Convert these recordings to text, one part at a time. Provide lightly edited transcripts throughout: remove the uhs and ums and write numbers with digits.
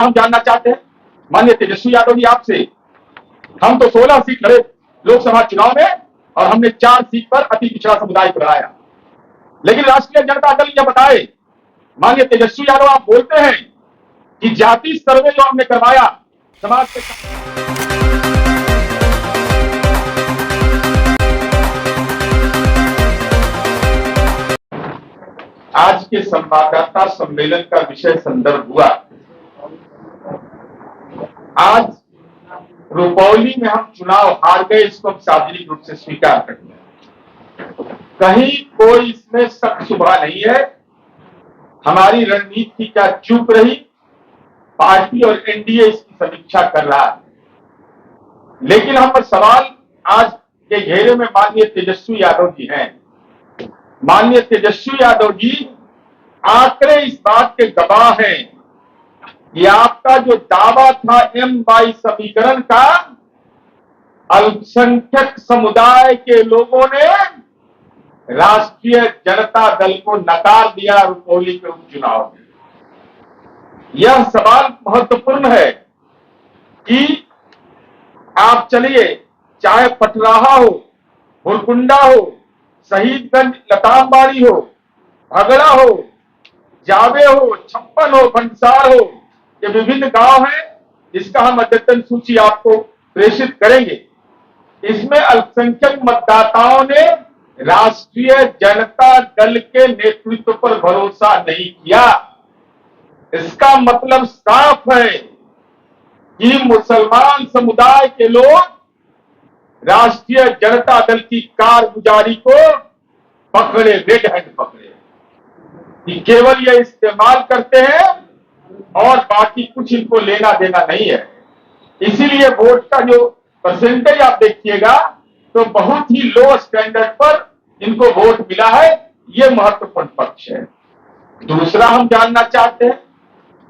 हम जानना चाहते हैं माननीय तेजस्वी यादव जी आपसे। हम तो 16 सीट लड़े लोकसभा चुनाव में और हमने 4 सीट पर अति पिछड़ा समुदाय को हराया, लेकिन राष्ट्रीय जनता दल यह बताए माननीय तेजस्वी यादव, आप बोलते हैं कि जाति सर्वे जो हमने करवाया समाज के आज के संवाददाता सम्मेलन का विषय संदर्भ हुआ। आज रुपौली में हम चुनाव हार गए, इसको हम सार्वजनिक रूप से स्वीकार करते हैं। कहीं कोई इसमें शक शुबा नहीं है। हमारी रणनीति क्या चूक रही, पार्टी और एनडीए इसकी समीक्षा कर रहा है, लेकिन हम सवाल आज के घेरे में माननीय तेजस्वी यादव जी हैं। माननीय तेजस्वी यादव जी आंकड़े इस बात के गवाह हैं कि आपका जो दावा था M22 समीकरण का, अल्पसंख्यक समुदाय के लोगों ने राष्ट्रीय जनता दल को नकार दिया रुपौली के उपचुनाव में। यह सवाल महत्वपूर्ण है कि आप चलिए, चाहे पटराहा हो, भुरकुंडा हो, शहीदगंज लतामबाड़ी हो, भगड़ा हो, जावे हो, छप्पन हो, भंसार हो, ये विभिन्न गांव हैं जिसका हम अद्यतन सूची आपको प्रेषित करेंगे। इसमें अल्पसंख्यक मतदाताओं ने राष्ट्रीय जनता दल के नेतृत्व पर भरोसा नहीं किया। इसका मतलब साफ है कि मुसलमान समुदाय के लोग राष्ट्रीय जनता दल की कारगुजारी को पकड़े, रेड हैंड पकड़े, कि केवल ये इस्तेमाल करते हैं और बाकी कुछ इनको लेना देना नहीं है। इसीलिए वोट का जो परसेंटेज आप देखिएगा तो बहुत ही लो स्टैंडर्ड पर इनको वोट मिला है। ये महत्वपूर्ण पक्ष है। दूसरा हम जानना चाहते हैं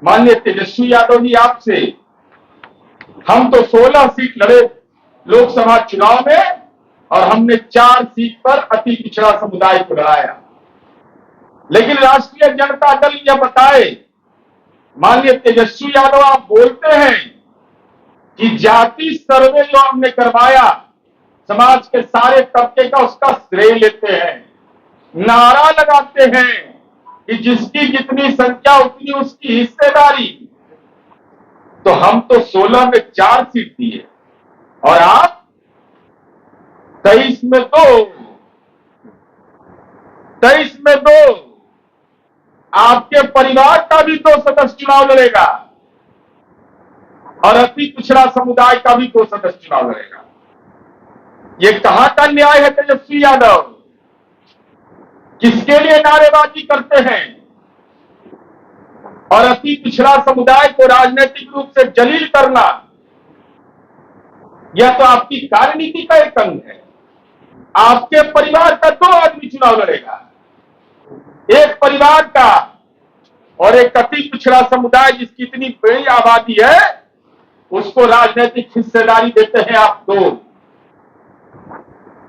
माननीय तेजस्वी यादव जी आपसे, हम तो 16 सीट लड़े लोकसभा चुनाव में और हमने 4 सीट पर अति पिछड़ा समुदाय को हराया, लेकिन राष्ट्रीय जनता दल यह बताए माननीय तेजस्वी यादव, आप बोलते हैं कि जाति सर्वे जो हमने करवाया समाज के सारे तबके का, उसका श्रेय लेते हैं, नारा लगाते हैं कि जिसकी जितनी संख्या उतनी उसकी हिस्सेदारी। तो हम तो 16 में 4 सीट दिए और आप 23 में 2। आपके परिवार का भी 2 सदस्य चुनाव लड़ेगा और अति पिछड़ा समुदाय का भी 2 सदस्य चुनाव लड़ेगा। ये कहां का न्याय है तेजस्वी यादव? किसके लिए नारेबाजी करते हैं? और अति पिछड़ा समुदाय को राजनीतिक रूप से जलील करना, यह तो आपकी कार्यनीति का एक अंग है। आपके परिवार का 2 आदमी चुनाव लड़ेगा, एक परिवार का और एक अति पिछड़ा समुदाय जिसकी इतनी बड़ी आबादी है, उसको राजनीतिक हिस्सेदारी देते हैं आप 2।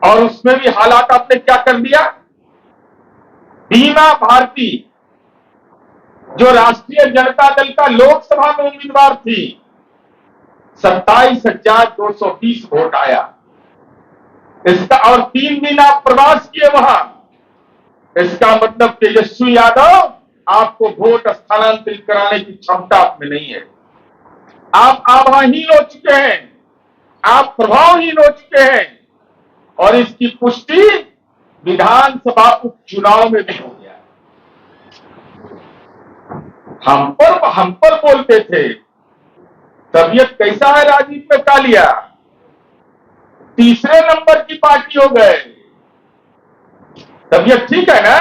और उसमें भी हालात आपने क्या कर दिया? बीमा भारती जो राष्ट्रीय जनता दल का लोकसभा में उम्मीदवार थी, 27,220 वोट आया इसका, और 3 दिन आप प्रवास किए वहां। इसका मतलब तेजस्वी यादव, आपको वोट स्थानांतरित कराने की क्षमता आप में नहीं है। आप आभाहीन हो चुके हैं, आप प्रभावहीन हो चुके हैं, और इसकी पुष्टि विधानसभा उपचुनाव में भी हो गया। हम पर बोलते थे तबीयत कैसा है राजीव में कालिया, तीसरे नंबर की पार्टी हो गए, तबीयत ठीक है ना?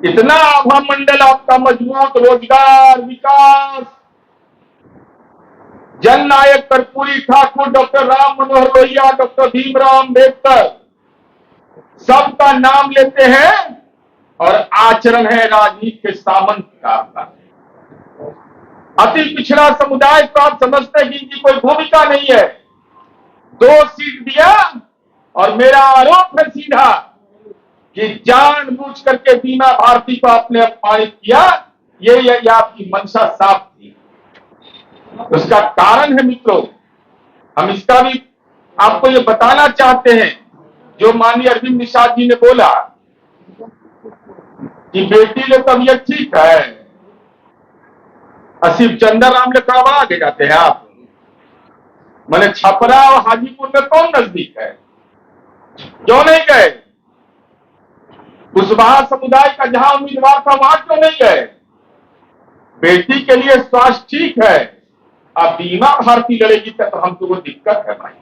इतना आभा मंडल आपका मजबूत, रोजगार, विकास, जननायक कर्पूरी ठाकुर, डॉक्टर राम मनोहर लोहिया, डॉक्टर भीमराव अम्बेडकर, सबका नाम लेते हैं और आचरण है राजनीति के सामंत का। अति पिछड़ा समुदाय को आप समझते हैं कि इनकी कोई भूमिका नहीं है। 2 सीट दिया और मेरा आरोप है सीधा कि जानबूझ करके बीमा भारती को आपने अपमानित किया। ये आपकी मंशा साफ थी। उसका कारण है मित्रों, हम इसका भी आपको ये बताना चाहते हैं, जो माननीय अरविंद निषाद जी ने बोला कि बेटी ले तबीयत ठीक है, सिर्फ चंद्रराम ले कड़बड़ा के जाते हैं आप। मैंने छपरा और हाजीपुर में कौन नजदीक है, क्यों नहीं गए? कुशवाहा समुदाय का जहां उम्मीदवार था वहां क्यों नहीं गए? बेटी के लिए स्वास्थ्य ठीक है, अब बीमा भारती लड़ेगी तो हमको वो दिक्कत है भाई,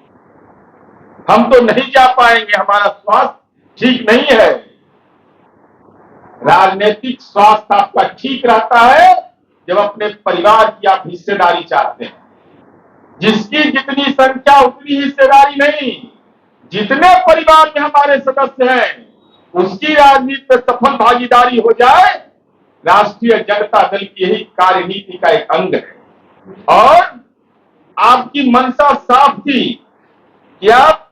हम तो नहीं जा पाएंगे, हमारा स्वास्थ्य ठीक नहीं है। राजनीतिक स्वास्थ्य आपका ठीक रहता है जब अपने परिवार की आप हिस्सेदारी चाहते हैं। जिसकी जितनी संख्या उतनी हिस्सेदारी नहीं, जितने परिवार में हमारे सदस्य हैं उसकी राजनीति में सफल भागीदारी हो जाए, राष्ट्रीय जनता दल की यही कार्यनीति का एक अंग है। और आपकी मंशा साफ थी कि आप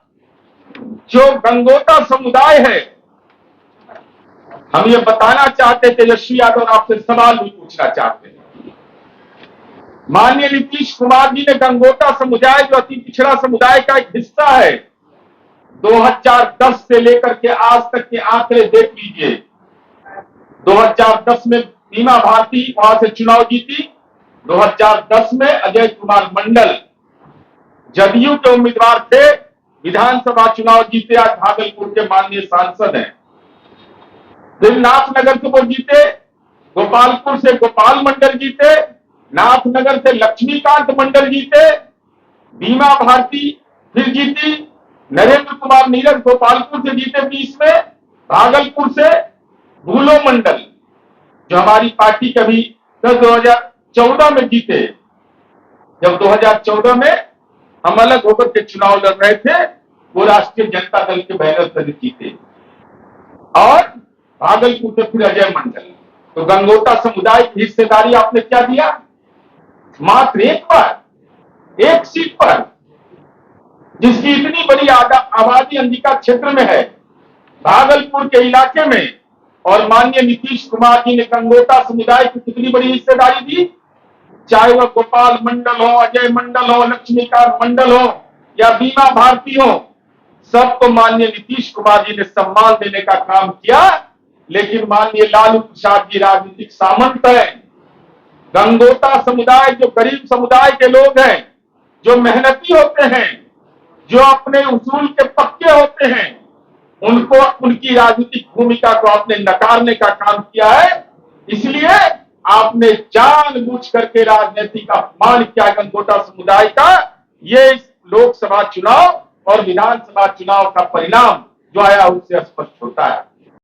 जो गंगोटा समुदाय है, हम ये बताना चाहते थे, तेजस्वी यादव आपसे सवाल भी पूछना चाहते हैं। माननीय नीतीश कुमार जी ने गंगोटा समुदाय जो अति पिछड़ा समुदाय का एक हिस्सा है, 2010 से लेकर के आज तक के आंकड़े देख लीजिए। 2010 में बीमा भारती वहां से चुनाव जीती, 2010 में अजय कुमार मंडल जदयू के उम्मीदवार थे, विधानसभा चुनाव जीते, आज भागलपुर के माननीय सांसद हैं। फिर नाथनगर से वो जीते, गोपालपुर से गोपाल मंडल जीते, नाथनगर से लक्ष्मीकांत मंडल जीते, बीमा भारती फिर जीती, नरेंद्र कुमार नीरज गोपालपुर से जीते 20 में, भागलपुर से भूलो मंडल जो हमारी पार्टी कभी 2014 में जीते। जब 2014 में हम अलग होकर के चुनाव लड़ रहे थे, वो राष्ट्रीय जनता दल के बैनर पर जीते। और भागलपुर से फिर अजय मंडल। तो गंगोटा समुदाय की हिस्सेदारी आपने क्या दिया? मात्र एक बार, एक सीट पर, जिसकी इतनी बड़ी आबादी अंगिका क्षेत्र में है, भागलपुर के इलाके में, और माननीय नीतीश कुमार जी ने गंगोटा समुदाय की कितनी बड़ी हिस्सेदारी दी। चाहे वह गोपाल मंडल हो, अजय मंडल हो, लक्ष्मीकांत मंडल हो या बीमा भारती हो, सबको माननीय नीतीश कुमार जी ने सम्मान देने का काम किया। लेकिन माननीय लालू प्रसाद जी राजनीतिक सामंत है। गंगोटा समुदाय जो गरीब समुदाय के लोग हैं, जो मेहनती होते हैं, जो अपने उसूल के पक्के होते हैं, उनको उनकी राजनीतिक भूमिका को आपने नकारने का काम किया है। इसलिए आपने जानबूझ करके राजनीतिक अपमान किया गंगोटा समुदाय का। ये इस लोकसभा चुनाव और विधानसभा चुनाव का परिणाम जो आया उससे स्पष्ट होता है।